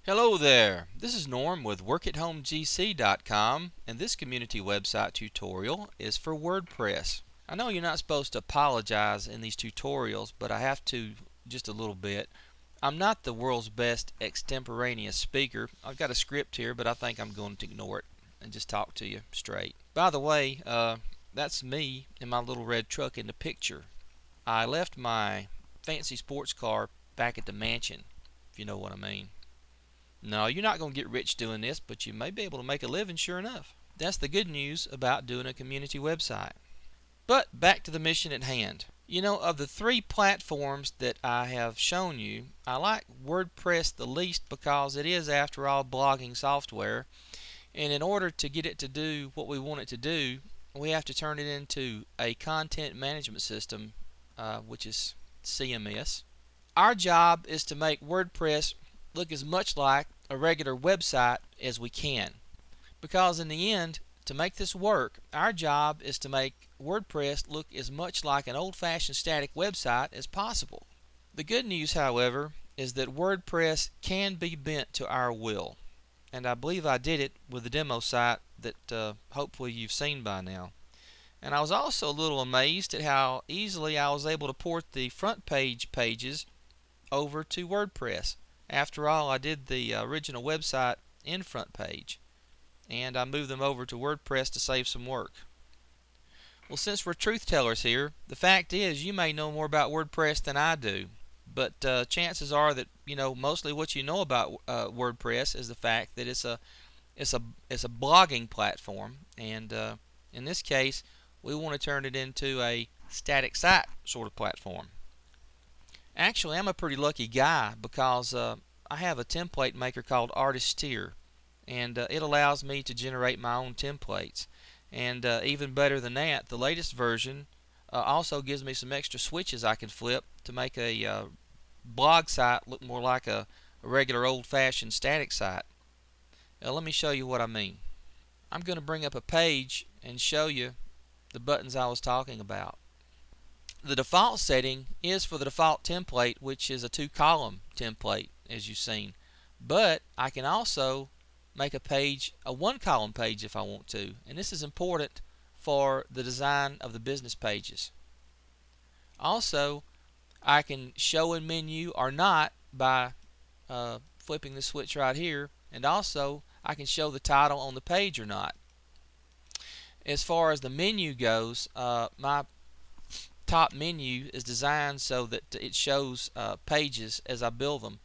Hello there, this is Norm with WorkAtHomeGC.com, and this community website tutorial is for WordPress. I know you're not supposed to apologize in these tutorials, but I have to just a little bit. I'm not the world's best extemporaneous speaker. I've got a script here, but I think I'm going to ignore it and just talk to you straight. By the way, that's me in my little red truck in the picture. I left my fancy sports car back at the mansion, if you know what I mean. No, you're not going to get rich doing this, but you may be able to make a living sure enough. That's the good news about doing a community website. But back to the mission at hand. You know, of the three platforms that I have shown you, I like WordPress the least because it is, after all, blogging software. And in order to get it to do what we want it to do, we have to turn it into a content management system, which is CMS. Our job is to make WordPress look as much like a regular website as we can, because in the end, to make this work, our job is to make WordPress look as much like an old-fashioned static website as possible. The good news, however, is that WordPress can be bent to our will, and I believe I did it with the demo site that hopefully you've seen by now. And I was also a little amazed at how easily I was able to port the front page pages over to WordPress. After all, I did the original website in front page, and I moved them over to WordPress to save some work. Well, since we're truth tellers here, the fact is you may know more about WordPress than I do, but chances are that mostly what you know about WordPress is the fact that it's a blogging platform, and in this case, we want to turn it into a static site sort of platform. Actually, I'm a pretty lucky guy because I have a template maker called Artisteer, and it allows me to generate my own templates. And even better than that, the latest version also gives me some extra switches I can flip to make a blog site look more like a regular old-fashioned static site. Now, let me show you what I mean. I'm going to bring up a page and show you the buttons I was talking about. The default setting is for the default template, which is a 2-column template, as you've seen. But I can also make a page a 1-column page if I want to, and this is important for the design of the business pages. Also, I can show in menu or not by flipping the switch right here, and also I can show the title on the page or not. As far as the menu goes, my top menu is designed so that it shows pages as I build them,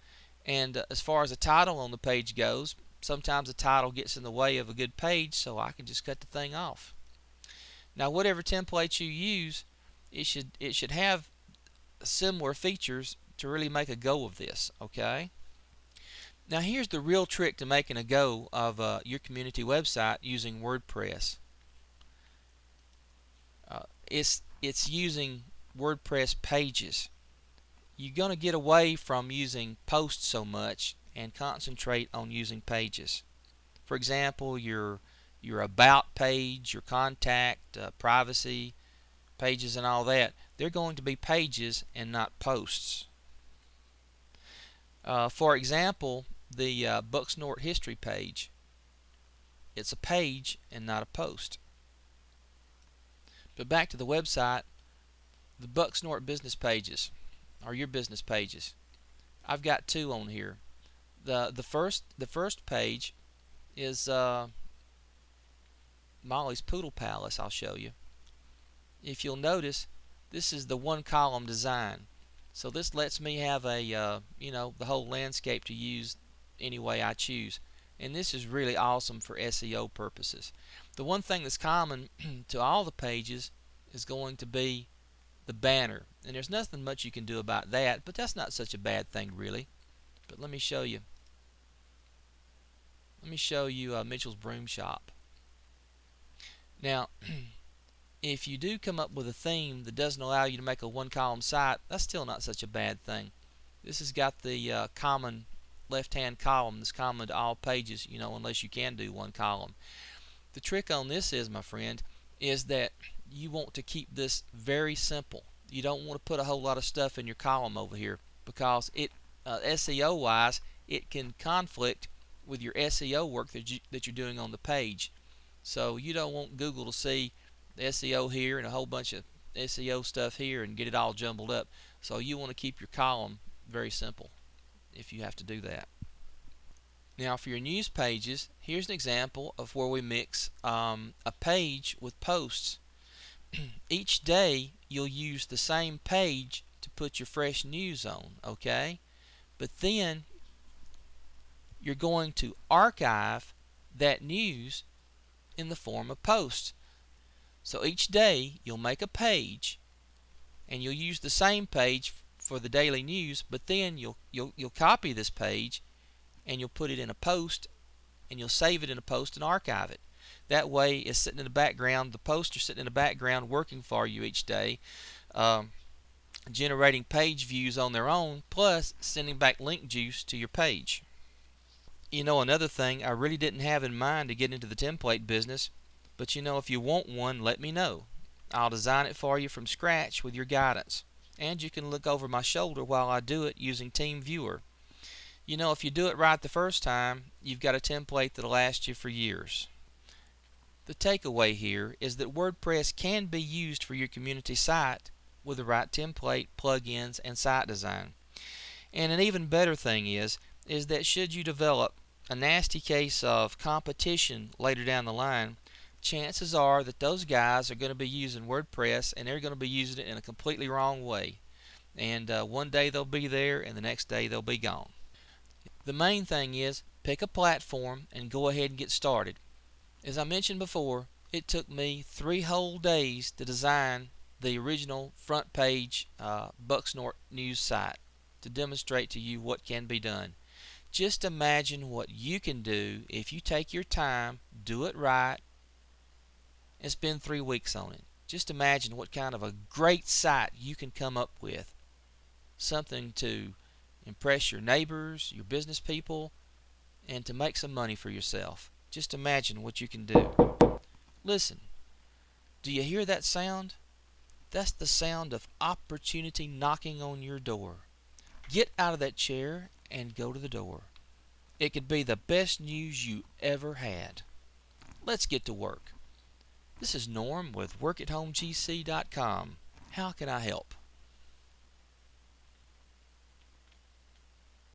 and as far as the title on the page goes, sometimes the title gets in the way of a good page, so I can just cut the thing off. Now, whatever template you use, it should have similar features to really make a go of this. Okay. Now, here's the real trick to making a go of your community website using WordPress. It's using WordPress pages. You're going to get away from using posts so much and concentrate on using pages. For example, your about page, your contact, privacy pages, and all that, they're going to be pages and not posts. For example, the Bucksnort history page, it's a page and not a post. But back to the website, the Bucksnort business pages are your business pages. I've got 2 on here. The first page is Molly's Poodle Palace. I'll show you. If you'll notice, this is the 1-column design. So this lets me have a the whole landscape to use any way I choose. And this is really awesome for SEO purposes. The one thing that's common to all the pages is going to be the banner, and there's nothing much you can do about that, but that's not such a bad thing really. But let me show you. Mitchell's Broom Shop. Now, if you do come up with a theme that doesn't allow you to make a 1-column site, that's still not such a bad thing. This has got the common left-hand column that's common to all pages, unless you can do 1 column. The trick on this is, my friend, is that you want to keep this very simple. You don't want to put a whole lot of stuff in your column over here because it SEO wise it can conflict with your SEO work that you're doing on the page. So you don't want Google to see the SEO here and a whole bunch of SEO stuff here and get it all jumbled up. So you want to keep your column very simple if you have to do that. Now for your news pages, here's an example of where we mix a page with posts. Each day you'll use the same page to put your fresh news on, okay? But then you're going to archive that news in the form of posts. So each day you'll make a page and you'll use the same page for the daily news, but then you'll copy this page and you'll put it in a post and you'll save it in a post and archive it. That way it's sitting in the background, the posts are sitting in the background working for you each day, generating page views on their own, plus sending back link juice to your page. You know, another thing I really didn't have in mind to get into the template business, but you know, if you want one, let me know. I'll design it for you from scratch with your guidance, and you can look over my shoulder while I do it using TeamViewer. You know, if you do it right the first time, you've got a template that'll last you for years. The takeaway here is that WordPress can be used for your community site with the right template, plugins, and site design. And an even better thing is that should you develop a nasty case of competition later down the line, chances are that those guys are going to be using WordPress and they're going to be using it in a completely wrong way. And one day they'll be there and the next day they'll be gone. The main thing is pick a platform and go ahead and get started. As I mentioned before, it took me 3 whole days to design the original front page Bucksnort news site to demonstrate to you what can be done. Just imagine what you can do if you take your time, do it right, and spend 3 weeks on it. Just imagine what kind of a great site you can come up with. Something to impress your neighbors, your business people, and to make some money for yourself. Just imagine what you can do. Listen, do you hear that sound? That's the sound of opportunity knocking on your door. Get out of that chair and go to the door. It could be the best news you ever had. Let's get to work. This is Norm with WorkAtHomeGC.com. How can I help?